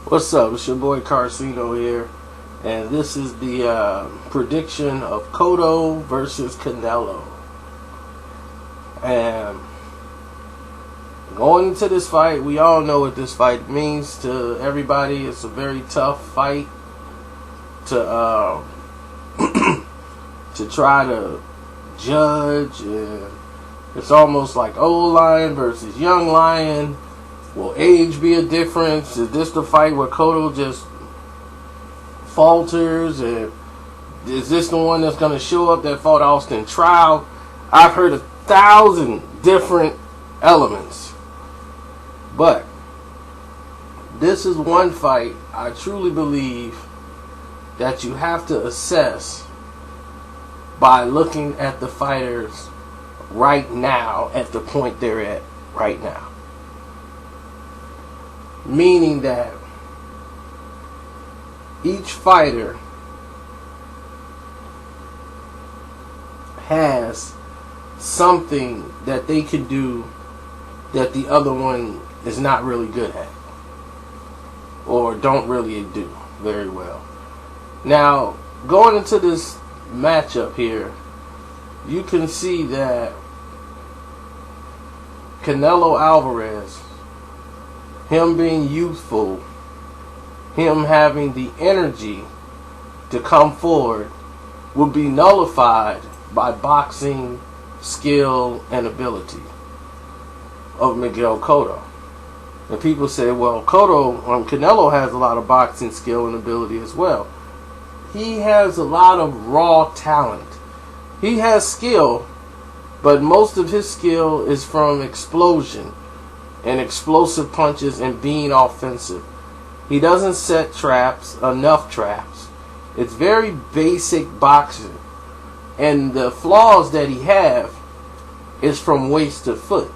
What's up? It's your boy Carcino here, and this is the prediction of Cotto versus Canelo. And going into this fight, we all know what this fight means to everybody. It's a very tough fight to to try to judge, and it's almost like old lion versus young lion. Will age be a difference? Is this the fight where Cotto just falters? And is this the one that's going to show up that fought Austin Trout? I've heard 1,000 different elements. But this is one fight I truly believe that you have to assess by looking at the fighters right now at the point they're at right now. Meaning that each fighter has something that they can do that the other one is not really good at, or don't really do very well. Now, going into this matchup here, you can see that Canelo Alvarez, him being youthful, him having the energy to come forward, will be nullified by boxing skill and ability of Miguel Cotto. And people say, well, Canelo has a lot of boxing skill and ability as well. He has a lot of raw talent. He has skill, but most of his skill is from explosion and explosive punches and being offensive. He doesn't set enough traps. It's very basic boxing. And the flaws that he have is from waist to foot.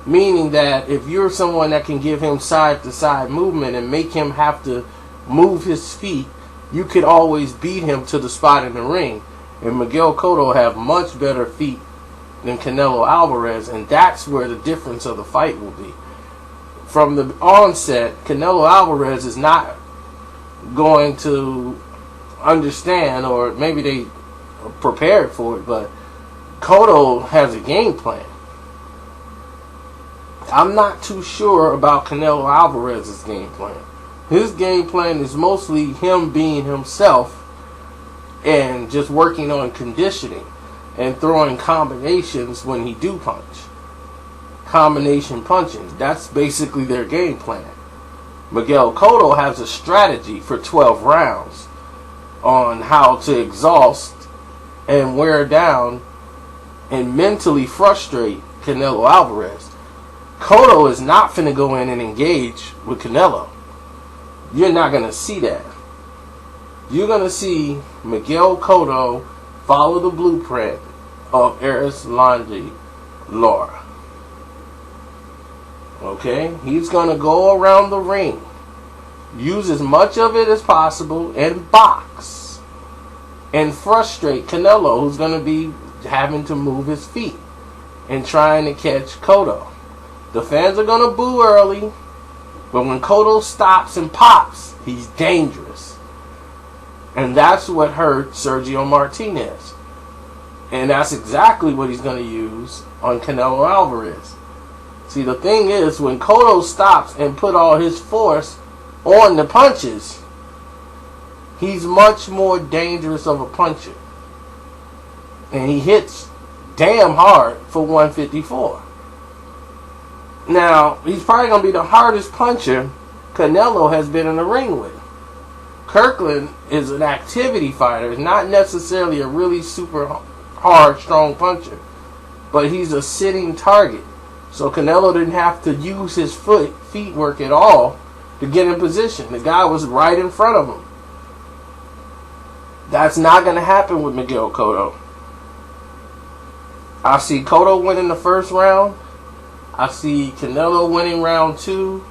Meaning that if you're someone that can give him side to side movement and make him have to move his feet, you could always beat him to the spot in the ring. And Miguel Cotto have much better feet than Canelo Alvarez, and that's where the difference of the fight will be. From the onset, Canelo Alvarez is not going to understand, or maybe they prepared for it, but Cotto has a game plan. I'm not too sure about Canelo Alvarez's game plan. His game plan is mostly him being himself and just working on conditioning and throwing combinations when he do punch. Combination punching. That's basically their game plan. Miguel Cotto has a strategy for 12 rounds on how to exhaust and wear down and mentally frustrate Canelo Alvarez. Cotto is not finna go in and engage with Canelo. You're not gonna see that. You're gonna see Miguel Cotto follow the blueprint of Erislandy Lara. Okay? He's going to go around the ring, use as much of it as possible, and box. And frustrate Canelo, who's going to be having to move his feet and trying to catch Cotto. The fans are going to boo early, but when Cotto stops and pops, he's dangerous. And that's what hurt Sergio Martinez. And that's exactly what he's going to use on Canelo Alvarez. See, the thing is, when Cotto stops and put all his force on the punches, he's much more dangerous of a puncher. And he hits damn hard for 154. Now, he's probably going to be the hardest puncher Canelo has been in the ring with. Kirkland is an activity fighter. He's not necessarily a really super hard, strong puncher, but he's a sitting target. So Canelo didn't have to use his feet work at all to get in position. The guy was right in front of him. That's not going to happen with Miguel Cotto. I see Cotto winning the first round. I see Canelo winning round 2.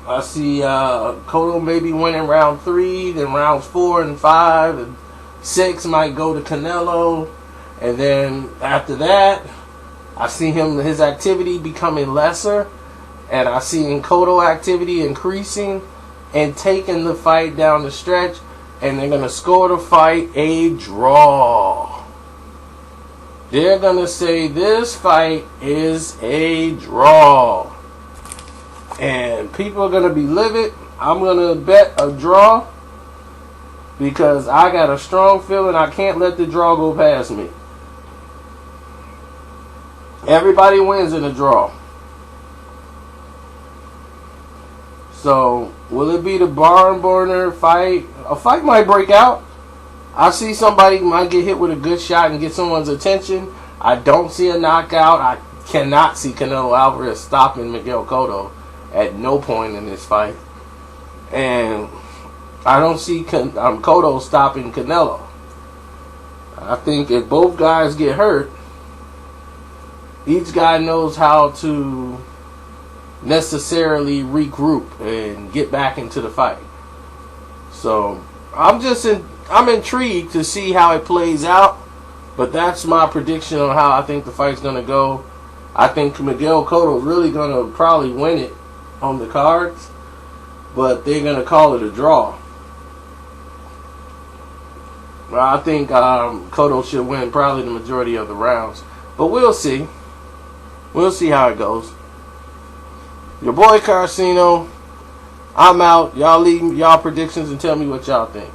I see Cotto maybe winning round 3, then rounds 4 and 5 and 6 might go to Canelo. And then after that, I see his activity becoming lesser, And I see Cotto activity increasing and taking the fight down the stretch. And they're going to score the fight a draw. They're going to say this fight is a draw. And people are going to be livid. I'm going to bet a draw because I got a strong feeling I can't let the draw go past me. Everybody wins in a draw. So, will it be the barn burner fight? A fight might break out. I see somebody might get hit with a good shot and get someone's attention. I don't see a knockout. I cannot see Canelo Alvarez stopping Miguel Cotto at no point in this fight. And I don't see Cotto stopping Canelo. I think if both guys get hurt, each guy knows how to necessarily regroup and get back into the fight. So I'm intrigued to see how it plays out, but that's my prediction on how I think the fight's gonna go. I think Miguel Cotto really gonna probably win it on the cards, but they're gonna call it a draw. Well, I think Cotto should win probably the majority of the rounds, but we'll see. We'll see how it goes. Your boy Carcino, I'm out. Y'all leave y'all predictions and tell me what y'all think.